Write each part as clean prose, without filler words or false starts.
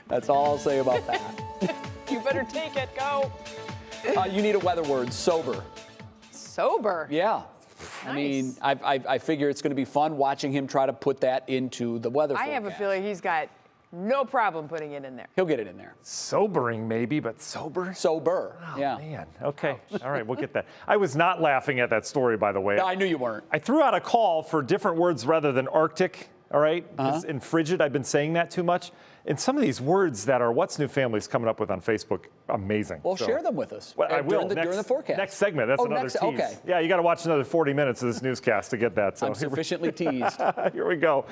That's all I'll say about that. You better take it. Go. You need a weather word, sober. Sober. Yeah. Nice. I mean, I figure it's going to be fun watching him try to put that into the weather forecast. I have a feeling he's got no problem putting it in there. He'll get it in there. Sobering maybe, but sober? Sober. Oh, yeah. Man. Okay. All right, we'll get that. I was not laughing at that story, by the way. No, I knew you weren't. I threw out a call for different words rather than Arctic, all right? In Frigid, I've been saying that too much. And some of these words that are What's New Family's coming up with on Facebook, amazing. Well, share them with us. Well, I will. During the forecast. Next segment. That's another tease. Okay. Yeah, you got to watch another 40 minutes of this newscast to get that. So I'm sufficiently teased. Here we go.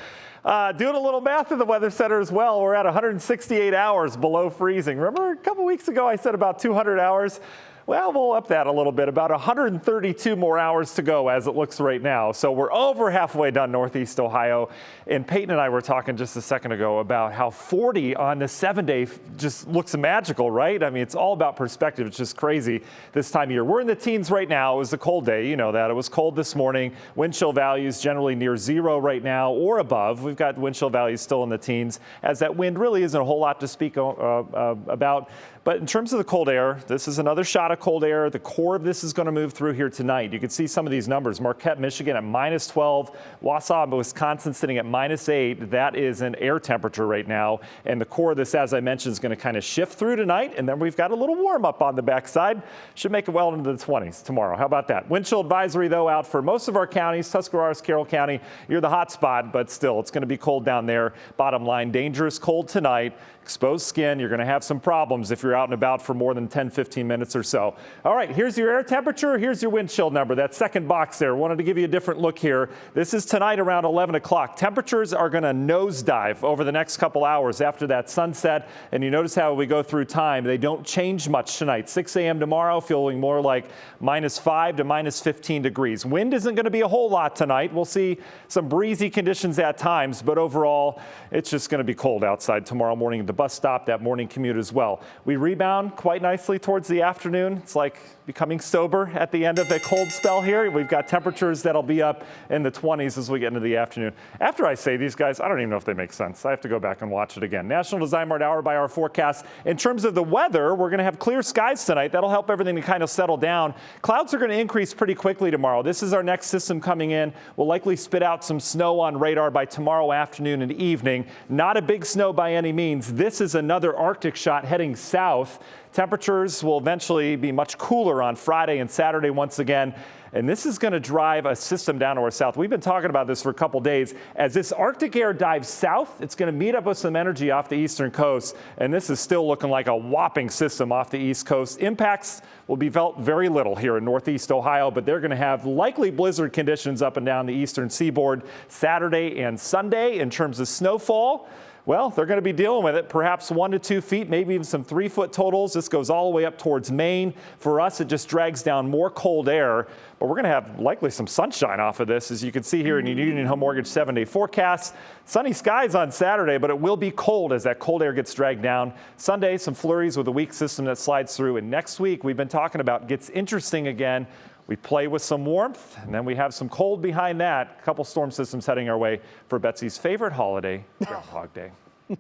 Doing a little math in the Weather Center as well. We're at 168 hours below freezing. Remember a couple weeks ago I said about 200 hours? Well, we'll up that a little bit, about 132 more hours to go as it looks right now. So we're over halfway done Northeast Ohio. And Peyton and I were talking just a second ago about how 40 on the 7-day just looks magical, right? I mean, it's all about perspective. It's just crazy this time of year. We're in the teens right now. It was a cold day. You know that. It was cold this morning. Wind chill values generally near 0 right now or above. We've got wind chill values still in the teens, as that wind really isn't a whole lot to speak about. But in terms of the cold air, this is another shot of cold air. The core of this is going to move through here tonight. You can see some of these numbers. Marquette, Michigan at -12. Wausau, Wisconsin sitting at -8. That is an air temperature right now. And the core of this, as I mentioned, is going to kind of shift through tonight. And then we've got a little warm up on the backside. Should make it well into the 20s tomorrow. How about that? Wind chill advisory, though, out for most of our counties. Tuscarawas, Carroll County, you're the hot spot, but still, it's going to be cold down there. Bottom line, dangerous cold tonight. Exposed skin, you're going to have some problems if you're out and about for more than 10, 15 minutes or so. All right, here's your air temperature. Here's your wind chill number. That second box there. Wanted to give you a different look here. This is tonight around 11 o'clock. Temperatures are going to nosedive over the next couple hours after that sunset. And you notice how we go through time. They don't change much tonight. 6 a.m. tomorrow, feeling more like -5 to -15 degrees. Wind isn't going to be a whole lot tonight. We'll see some breezy conditions at times, but overall, it's just going to be cold outside tomorrow morning. The bus stop, that morning commute as well. We rebound quite nicely towards the afternoon. It's like becoming sober at the end of a cold spell here. We've got temperatures that'll be up in the 20s as we get into the afternoon. After I say these guys, I don't even know if they make sense. I have to go back and watch it again. National Design Mart hour by hour forecast. In terms of the weather, we're going to have clear skies tonight. That'll help everything to kind of settle down. Clouds are going to increase pretty quickly tomorrow. This is our next system coming in. We'll likely spit out some snow on radar by tomorrow afternoon and evening. Not a big snow by any means. This is another Arctic shot heading south. Temperatures will eventually be much cooler on Friday and Saturday once again. And this is going to drive a system down to our south. We've been talking about this for a couple days. As this Arctic air dives south, it's going to meet up with some energy off the eastern coast. And this is still looking like a whopping system off the east coast. Impacts will be felt very little here in northeast Ohio, but they're going to have likely blizzard conditions up and down the eastern seaboard Saturday and Sunday. In terms of snowfall, well, they're going to be dealing with it, perhaps 1 to 2 feet, maybe even some 3-foot totals. This goes all the way up towards Maine. For us, it just drags down more cold air, but we're going to have likely some sunshine off of this, as you can see here in your Union Home Mortgage 7-day forecast. Sunny skies on Saturday, but it will be cold as that cold air gets dragged down. Sunday, some flurries with a weak system that slides through. And next week, we've been talking about gets interesting again. We play with some warmth, and then we have some cold behind that. A couple storm systems heading our way for Betsy's favorite holiday, Groundhog Day.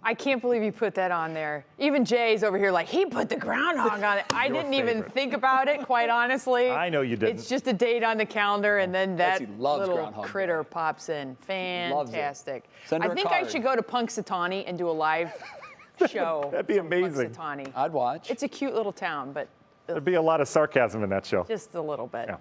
I can't believe you put that on there. Even Jay's over here like, he put the groundhog on it. I didn't even think about it, quite honestly. I know you didn't. It's just a date on the calendar, and then that little Groundhog critter pops in. Fantastic. Send her I a think I card. should go to Punxsutawney and do a live show. That'd be from amazing. Punxsutawney. I'd watch. It's a cute little town, but There'd be a lot of sarcasm in that show. just a little bit. Yeah.